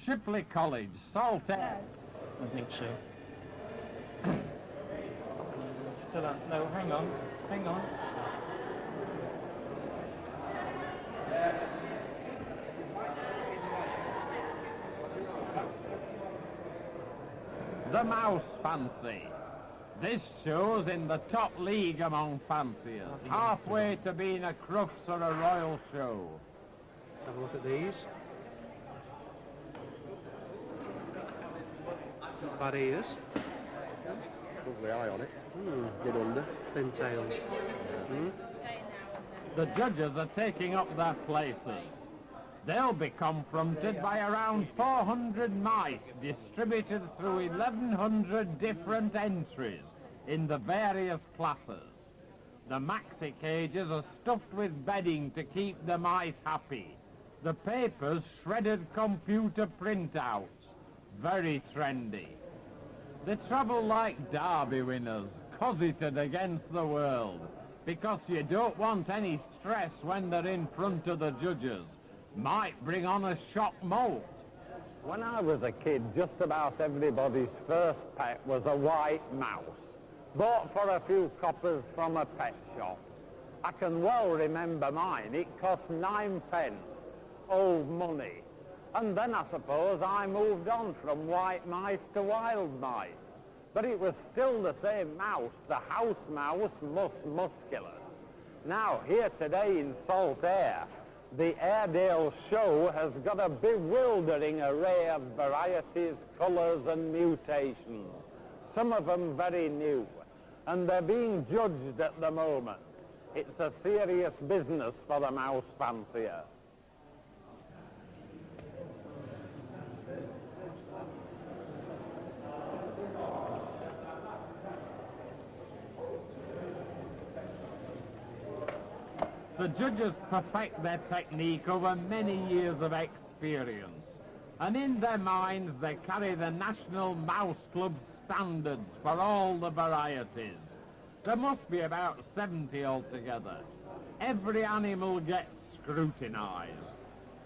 Shipley College, Saltaire. I think so. No, hang on. The Mouse Fancy. This show's in the top league among fanciers, halfway to being a Crufts or a Royal show. Let's have a look at these. Not bad ears. Lovely eye on it. Get under. Thin tails. The judges are taking up their places. They'll be confronted by around 400 mice distributed through 1,100 different entries in the various classes. The maxi cages are stuffed with bedding to keep the mice happy. The papers shredded computer printouts. Very trendy. They travel like derby winners, cosseted against the world, because you don't want any stress when they're in front of the judges. Might bring on a shock molt. When I was a kid, just about everybody's first pet was a white mouse, bought for a few coppers from a pet shop. I can well remember mine. It cost 9p, old money. And then I suppose I moved on from white mice to wild mice. But it was still the same mouse, the house mouse, musculus. Now, here today in Saltaire, the Airedale show has got a bewildering array of varieties, colours and mutations, some of them very new, and they're being judged at the moment. It's a serious business for the mouse fancier. The judges perfect their technique over many years of experience, and in their minds they carry the National Mouse Club standards for all the varieties. There must be about 70 altogether. Every animal gets scrutinised.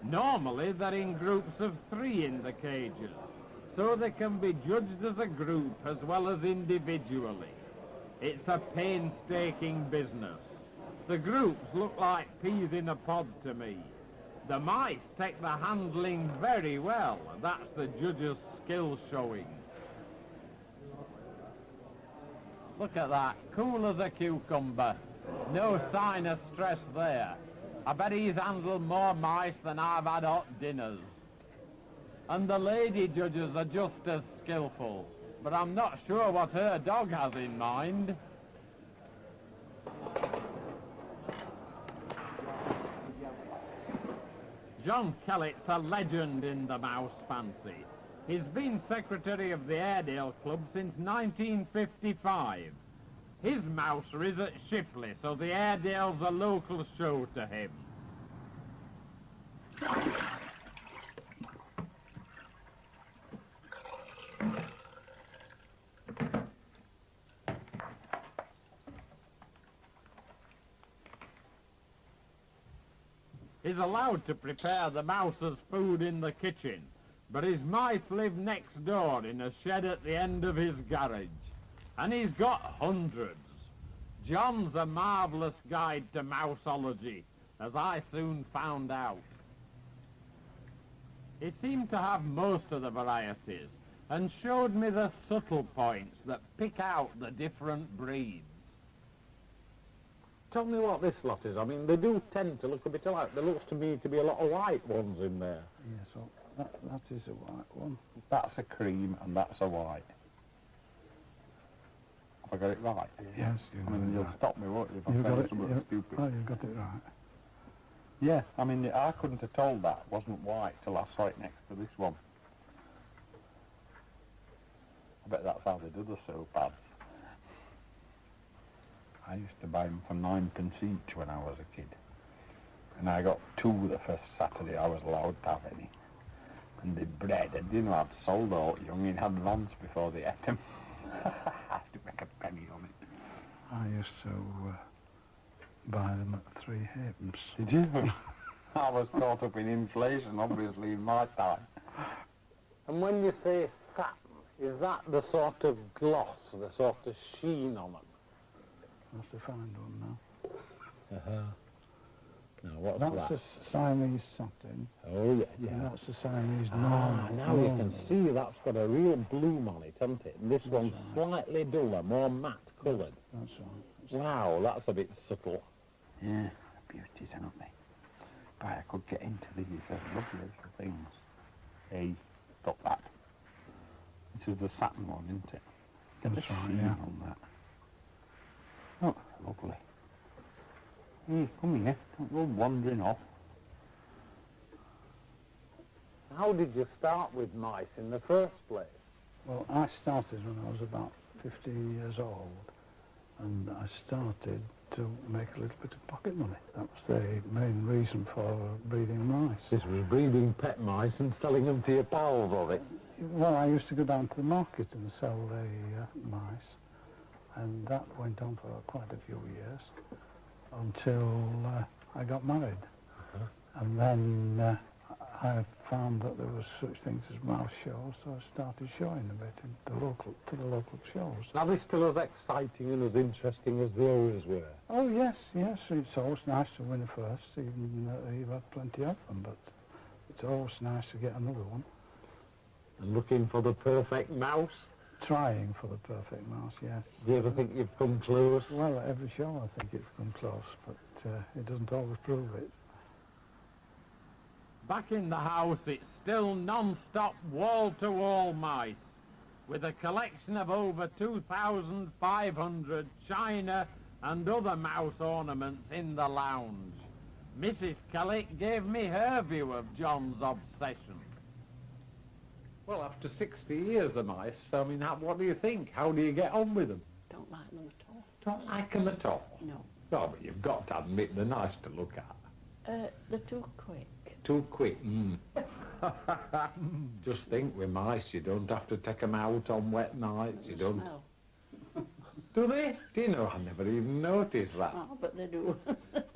Normally they're in groups of 3 in the cages, so they can be judged as a group as well as individually. It's a painstaking business. The groups look like peas in a pod to me. The mice take the handling very well. That's the judge's skill showing. Look at that, cool as a cucumber. No sign of stress there. I bet he's handled more mice than I've had hot dinners. And the lady judges are just as skillful, but I'm not sure what her dog has in mind. John Kellett's a legend in the mouse fancy. He's been secretary of the Airedale Club since 1955. His mousery's at Shipley, so the Airedale's a local show to him. He's allowed to prepare the mouse's food in the kitchen, but his mice live next door in a shed at the end of his garage. And he's got hundreds. John's a marvellous guide to mouseology, as I soon found out. He seemed to have most of the varieties, and showed me the subtle points that pick out the different breeds. Tell me what this lot is. I mean, they do tend to look a bit alike. There looks to me to be a lot of white ones in there. Yeah, so that is a white one. That's a cream and that's a white. Have I got it right? Yes, I mean, you'll stop me, won't you, if I say something stupid? Oh, you've got it right. Yeah, I mean, I couldn't have told that wasn't white till I saw it next to this one. I bet that's how they do the soap ads. I used to buy them for 9p each when I was a kid. And I got 2 the first Saturday I was allowed to have any. And the bread, and you know, I'd sold all young in advance before they ate them. I had to make a penny on it. I used to buy them at 3 halfpence. Did you? I was caught up in inflation, obviously, in my time. And when you say satin, is that the sort of gloss, the sort of sheen on them? I have to find one now. Uh-huh. Now, what's That's that? a Siamese satin. Oh, yeah, And yeah. that's a Siamese Ah, normal. now you can see that's got a real bloom on it, hasn't it? And this one's right. slightly duller, more matte coloured. That's right. Wow, that's a bit subtle. Yeah, beauties, aren't they? But I could get into these lovely little things. Hey, stop that. This is the satin one, isn't it? Get the That's right, sheen yeah. on that. Oh, lovely. Hey, come here. Don't go wandering off. How did you start with mice in the first place? Well, I started when I was about 15 years old, and I started to make a little bit of pocket money. That was the main reason for breeding mice. This was breeding pet mice and selling them to your pals, was it? Well, I used to go down to the market and sell the mice, and that went on for quite a few years until I got married. And then I found that there was such things as mouse shows, so I started showing a bit to the local shows. Are they still as exciting and as interesting as they always were? Oh yes, yes. It's always nice to win a first, even though you've had plenty of them. But it's always nice to get another one. And looking for the perfect mouse? Trying for the perfect mouse, yes. Do you ever think you've come close? Well, at every show I think it's come close, but it doesn't always prove it. Back in the house, it's still non-stop wall-to-wall mice, with a collection of over 2,500 china and other mouse ornaments in the lounge. Mrs. Clegg gave me her view of John's obsession. Well, after 60 years of mice, I mean, what do you think? How do you get on with them? Don't like them at all. Don't like them at all? No. Oh, but you've got to admit they're nice to look at. They're too quick. Too quick. Just think, with mice, you don't have to take them out on wet nights. You don't. Smell. Do they? Do you know? I never even noticed that. Oh, but they do.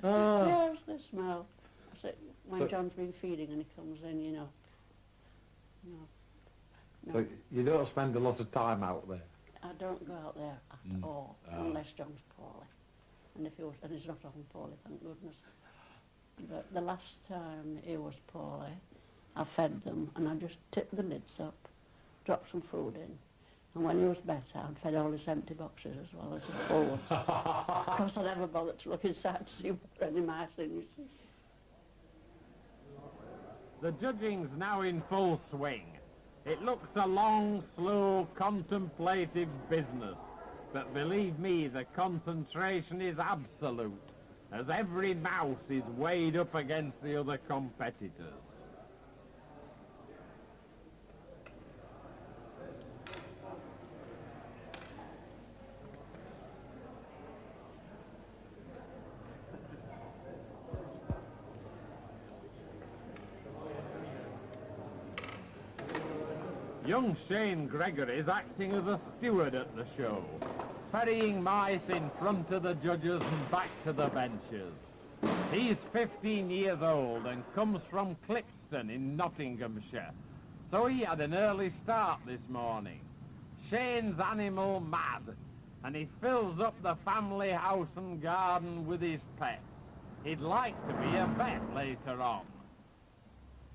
Ah. Yes, they smell. So when So- John's been feeding and he comes in, you know. No. No. So you don't spend a lot of time out there. I don't go out there at all, unless John's poorly. And if he was, and he's not often poorly, thank goodness. But the last time he was poorly, I fed them and I just tipped the lids up, dropped some food in. And when he was better, I'd fed all his empty boxes as well as his full ones. Because I never bothered to look inside to see if there were any mice in, you see. The judging's now in full swing. It looks a long, slow, contemplative business. But believe me, the concentration is absolute, as every mouse is weighed up against the other competitors. Young Shane Gregory is acting as a steward at the show, ferrying mice in front of the judges and back to the benches. He's 15 years old and comes from Clipston in Nottinghamshire, so he had an early start this morning. Shane's animal mad, and he fills up the family house and garden with his pets. He'd like to be a vet later on.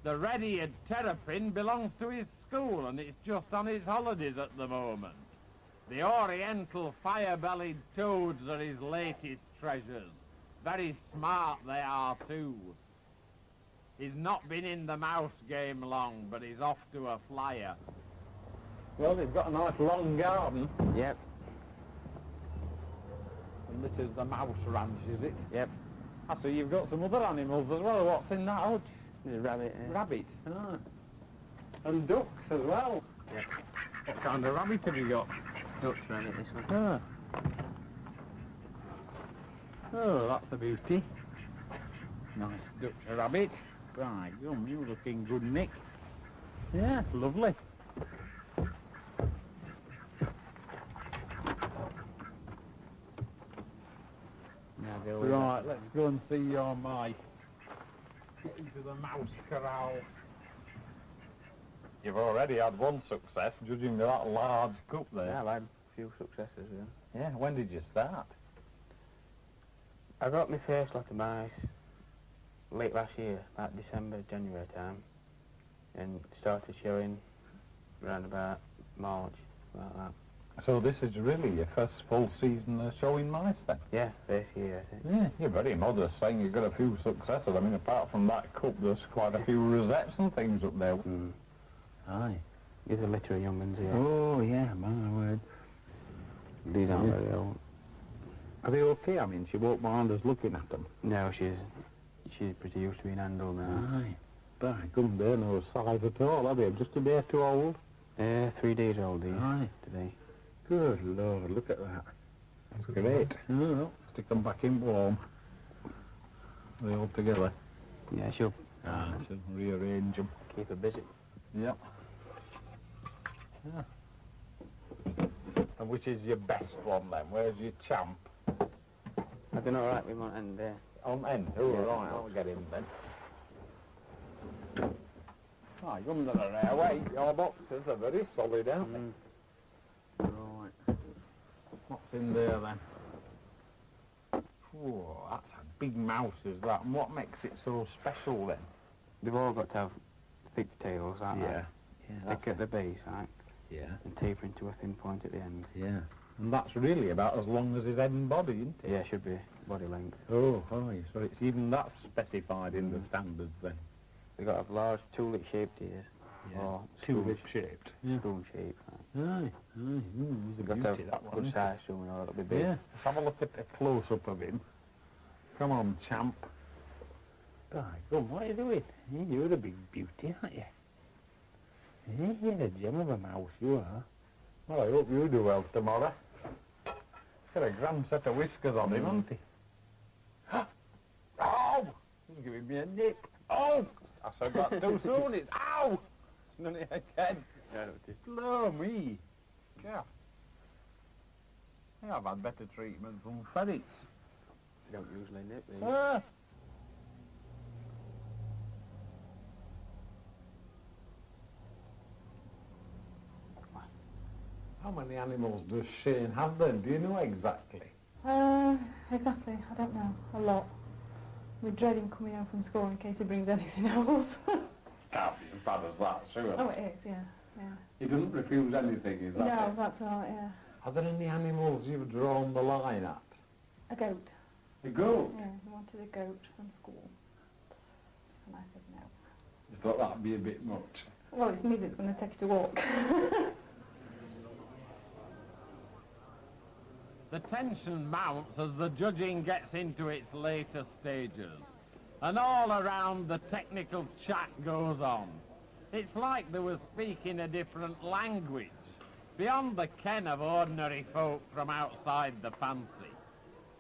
The red-eared terrapin belongs to his school, and it's just on his holidays at the moment. The oriental fire-bellied toads are his latest treasures. Very smart they are, too. He's not been in the mouse game long, but he's off to a flyer. Well, they've got a nice long garden. Yep, And this is the mouse ranch, is it? yep. Ah, so you've got some other animals as well. What's in that hutch? The rabbit. Rabbit. Ah. And ducks as well. Yep. What kind of rabbit have you got? Dutch rabbit, this one. Ah. Oh, that's a beauty. Nice Dutch rabbit. Right, gum, you're looking good, Nick. Yeah, lovely. Now go with Right, let's go and see your mice. Get into the mouse corral. You've already had one success judging that large coop there. Yeah, I've had a few successes, yeah. Yeah, when did you start? I got my first lot of mice late last year, about December, January time, and started showing around about March, like that. So this is really your first full season of showing mice then? Yeah, first year, I think. Yeah, you're very modest saying you've got a few successes. I mean, apart from that coop, there's quite a few rosettes and things up there. Mm. Aye. There's a litter of young ones here. Oh, yeah, my word. These aren't very old. Are they okay? I mean, she won't mind us looking at them. No, she's pretty used to being handled now. Aye. By gum, they're no size at all, are they? Just a bit too old. 3 days old, these, Aye. today. Good Lord, look at that. That's great. Oh, stick them back in warm. Are they all together? Yeah, she'll She'll rearrange them. keep her busy. Yep. Yeah. And which is your best one then? Where's your champ? I don't know, right, we might end there. On end. Oh, Yeah. right, I'll get him then. Ah, you're under the rare weight. Your boxes are very solid, aren't they? Right. What's in there then? Oh, that's a big mouse, is that? And what makes it so special then? They've all got to have thick tails, aren't they? Yeah, Thick at the base, right? Yeah, And tapering to a thin point at the end. yeah. And that's really about as long as his head and body, isn't it? Yeah, should be body length. Oh, so it's even that specified in the standards then? They've got to have large tulip shaped ears. Or Tulip shaped. spoon, spoon shaped. Right? Aye, aye. He's a They've got to beauty, have that one. good isn't size to them, you know, it'll be it? big. Yeah. Let's have a look at a close-up of him. Come on, champ. By gum, what are you doing? You're a big beauty, aren't you? You're a gem of a mouse, you are. Well, I hope you do well tomorrow. He's got a grand set of whiskers on him, hasn't he? Ow! He's giving me a nip. Oh! I said that too soon. It's ow! Done it again. Yeah, don't you? Blow me. Yeah. I think I've had better treatment from ferrets. They don't usually nip these. Ah. How many animals does Shane have then? Do you know exactly? Exactly. I don't know. A lot. We're dreading coming home from school in case he brings anything else. Can't be as bad as that, sure. Oh, it is, yeah. Yeah. He doesn't refuse anything, is that No, it? that's right, yeah. Are there any animals you've drawn the line at? A goat. A goat? Yeah, he wanted a goat from school. And I said no. You thought that'd be a bit much. Well, it's me that's going to take you to walk. The tension mounts as the judging gets into its later stages. And all around the technical chat goes on. It's like they were speaking a different language, beyond the ken of ordinary folk from outside the fancy.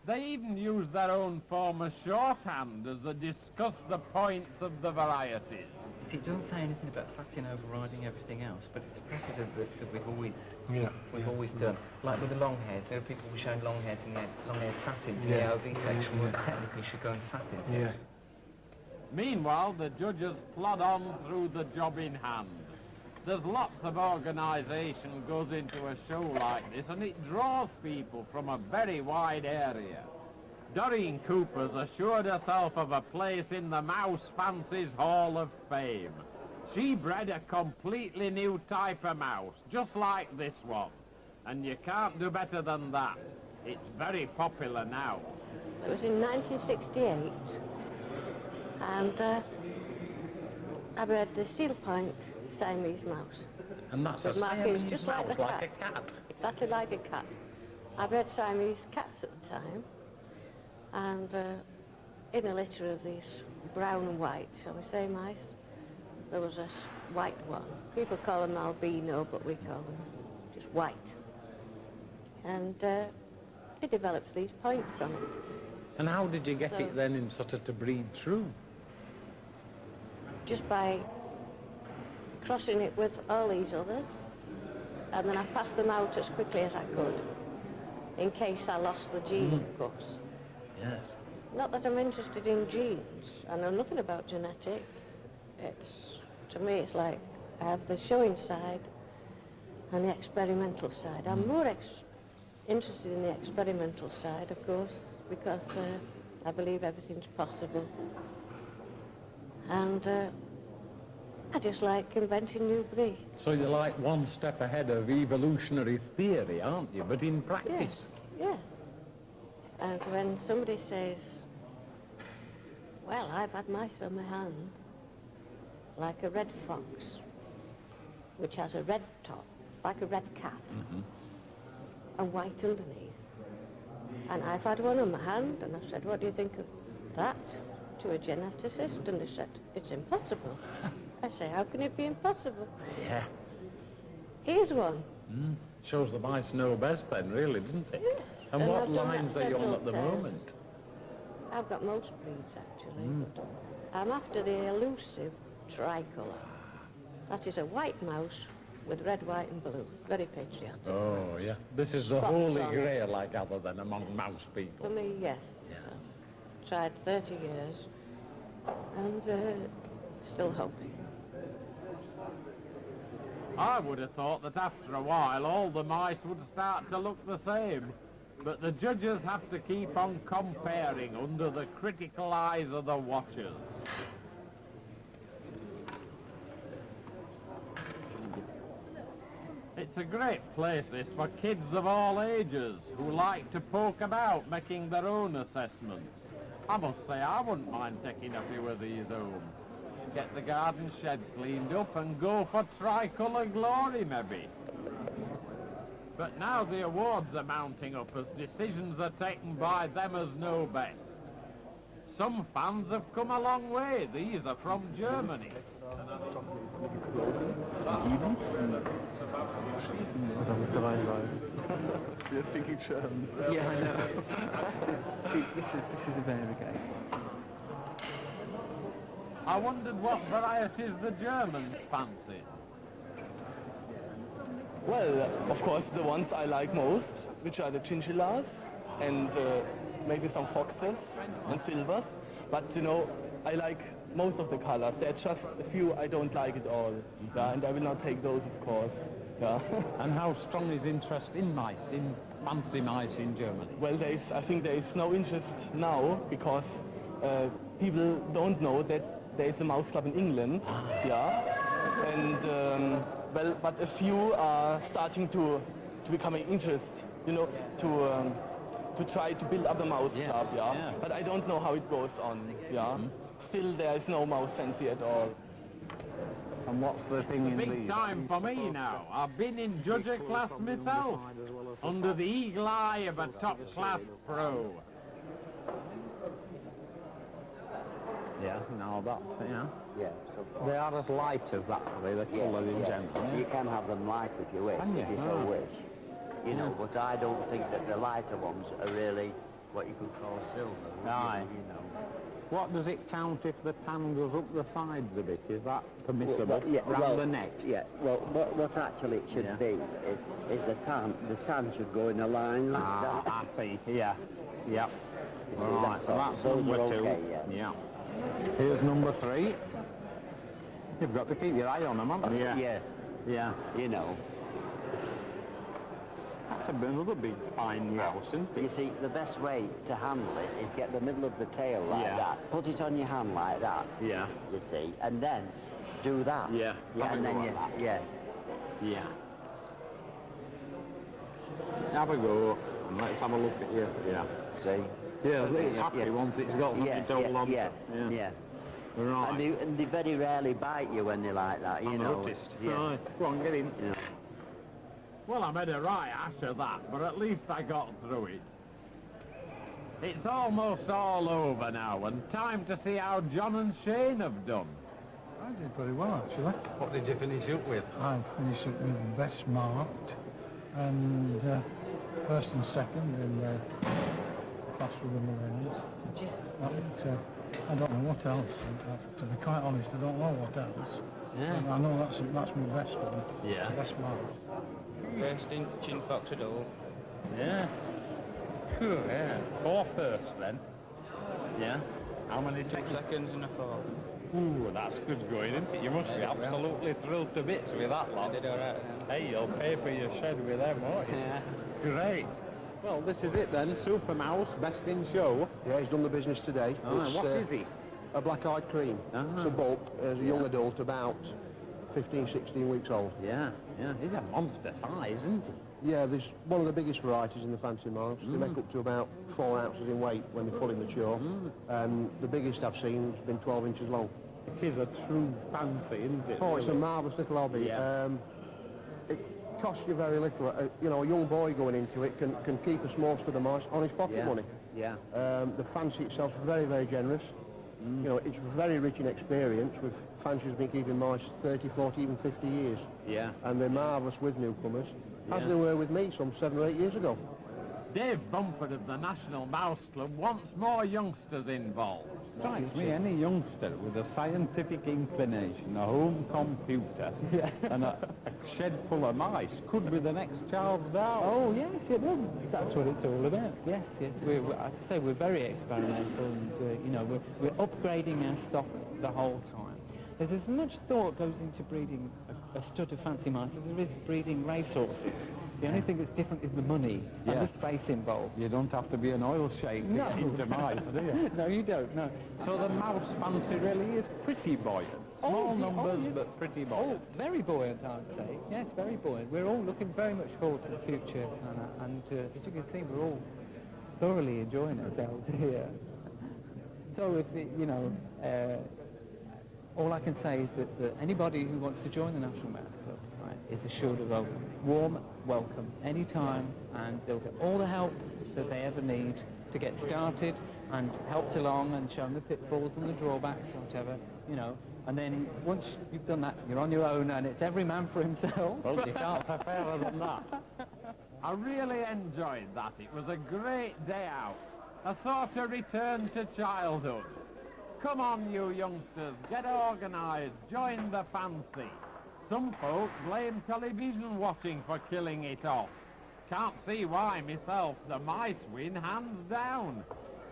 They even use their own form of shorthand as they discuss the points of the varieties. It doesn't say anything about satin overriding everything else, but it's a precedent that we've always done. Like with the long hairs, there are people who showing long hairs in the long-haired satin in the AOB section, where technically should go into satin. Yeah. Meanwhile, the judges plod on through the job in hand. There's lots of organisation goes into a show like this, and it draws people from a very wide area. Doreen Cooper's assured herself of a place in the Mouse Fancy's Hall of Fame. She bred a completely new type of mouse, just like this one. And you can't do better than that. It's very popular now. It was in 1968, and I bred the Seal Point Siamese mouse. And that's With a markings Siamese just like mouse, the like cat. a cat. Exactly like a cat. I bred Siamese cats at the time, and in a litter of these brown and white, shall we say, mice, there was a white one. People call them albino, but we call them just white. And they developed these points on it. And how did you get So- it then in sort of to breed through? Just by crossing it with all these others, and then I passed them out as quickly as I could, in case I lost the gene, of course. Yes. Not that I'm interested in genes. I know nothing about genetics. To me, it's like I have the showing side and the experimental side. I'm more interested in the experimental side, of course, because I believe everything's possible. And I just like inventing new breeds. So you're like one step ahead of evolutionary theory, aren't you? But in practice. Yes. And when somebody says, well, I've had mice on my hand, like a red fox, which has a red top, like a red cat, and white underneath. And I've had one on my hand, and I've said, what do you think of that? To a geneticist, and they said, it's impossible. I say, how can it be impossible? Yeah. Here's one. Shows the mice know best then, really, doesn't it? Yes. And what I've done lines that are you on several at the times. moment? I've got most breeds, actually. But I'm after the elusive tricolour. That is a white mouse with red, white and blue. Very patriotic. Oh, yeah. This is the Spots holy on. grail, I gather, then, among mouse For people. me, yes. Tried 30 years and still hoping. I would have thought that after a while all the mice would start to look the same. But the judges have to keep on comparing under the critical eyes of the watchers. It's a great place, this, for kids of all ages who like to poke about, making their own assessments. I must say, I wouldn't mind taking a few of these home. Get the garden shed cleaned up and go for tricolour glory, maybe. But now the awards are mounting up as decisions are taken by them as know best. Some fans have come a long way. These are from Germany. You're speaking German. Yeah, I know. this is a very game. I wondered what varieties the Germans fancied. Well, of course, the ones I like most, which are the chinchillas and maybe some foxes and silvers. But, you know, I like most of the colors. There are just a few I don't like at all. Yeah, and I will not take those, of course. Yeah. And how strong is interest in mice, in fancy mice in Germany? Well, I think there is no interest now because people don't know that there is a mouse club in England. Yeah. And, well, but a few are starting to become interested, you know, to try to build up a mouse club, yeah. Yes. But I don't know how it goes on, yeah. Still, there is no mouse fancy at all. And what's the thing in Big time for me now. I've been in judger class myself, under the eagle eye of a top-class pro. Yeah, now that, yeah. Yeah. They are as light as that, the colour in general. You can have them light if you wish, Can you? if you so wish. You know, but I don't think that the lighter ones are really what you could call silver. Aye. You know. What does it count if the tan goes up the sides a bit? Is that permissible? Well, Round the neck? Yeah, well, what actually it should be is the tan should go in a line like that. I see, yeah. Yep. You see, Right, so that's those number are 2. okay, Yeah. Here's number 3. You've got to keep your eye on them, haven't you? Yeah, Yeah. you know. That's another big fine mouse, isn't You it? see, the best way to handle it is get the middle of the tail like Yeah. that. Put it on your hand like that. Yeah. You see, and then do that. Yeah. Yeah, Have a and then go you, at that. yeah. Yeah. Have a go, and let's have a look at you. Yeah. See. Yeah, it's happy Yeah. once it's got something to hold on to. yeah. Right. And they very rarely bite you when they like that, you I know. noticed. Yeah. Right. Go on, get in. Yeah. Well, I made a right ash of that, but at least I got through it. It's almost all over now, and time to see how John and Shane have done. I did very well, actually. What did you finish up with? I finished up with best marked and first and second in the class with the Marines. But I don't know what else. To be quite honest, I don't know what else. Yeah. I know that's my best one. Yeah. Best mark. First in chin fox at all. Yeah. Phew, yeah. 4 firsts then. Yeah. How many 6 seconds? seconds and a 4. Ooh, that's good going, isn't it? You must be absolutely thrilled to bits with that lot. Did all right. Hey, you'll pay for your shed with them, won't you? Yeah. Great. Well, this is it then. Super Mouse, best in show. Yeah, he's done the business today. What is he? A black-eyed cream. It's a bulk, as a young adult, about 15, 16 weeks old. Yeah. He's a monster size, isn't he? Yeah, there's one of the biggest varieties in the fancy mouse. They make up to about 4 ounces in weight when they're fully mature. And the biggest I've seen has been 12 inches long. It is a true fancy, isn't it? Oh, it's a marvellous little hobby. Yeah. It costs you very little. You know, a young boy going into it can keep a small stud of mice on his pocket money. Yeah. The fancy itself is very, very generous. You know, it's very rich in experience with fancies been keeping mice 30, 40, even 50 years. Yeah. And they're marvellous with newcomers, as they were with me some 7 or 8 years ago. Dave Bumford of the National Mouse Club wants more youngsters involved. Strikes me any youngster with a scientific inclination, a home computer, and a shed full of mice could be the next Charles Darwin. Oh yes, that's what it's all about. Yes. I say we're very experimental, and you know we're upgrading our stock the whole time. There's as much thought goes into breeding a stud of fancy mice as there is breeding racehorses. The only thing that's different is the money and the space involved. You don't have to be an oil sheik to get into mice, do you? No, you don't, no. So the mouse fancy really is pretty buoyant. Small numbers, but pretty buoyant. Oh, very buoyant, I would say. Yes, very buoyant. We're all looking very much forward to the future, Anna, and as you can see, we're all thoroughly enjoying ourselves here. So, you know, all I can say is that anybody who wants to join the National Mouse Club, right, is assured of a warm welcome anytime, and they'll get all the help that they ever need to get started and helped along and shown the pitfalls and the drawbacks or whatever, you know. And then once you've done that, you're on your own, and it's every man for himself. Well, you can't say fairer than that. I really enjoyed that. It was a great day out. A sort of return to childhood. Come on, you youngsters, get organised, join the fancy. Some folk blame television watching for killing it off. Can't see why myself. The mice win hands down.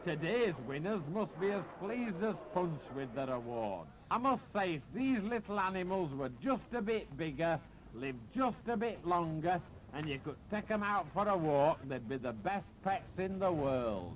Today's winners must be as pleased as Punch with their awards. I must say, if these little animals were just a bit bigger, lived just a bit longer, and you could take them out for a walk, they'd be the best pets in the world.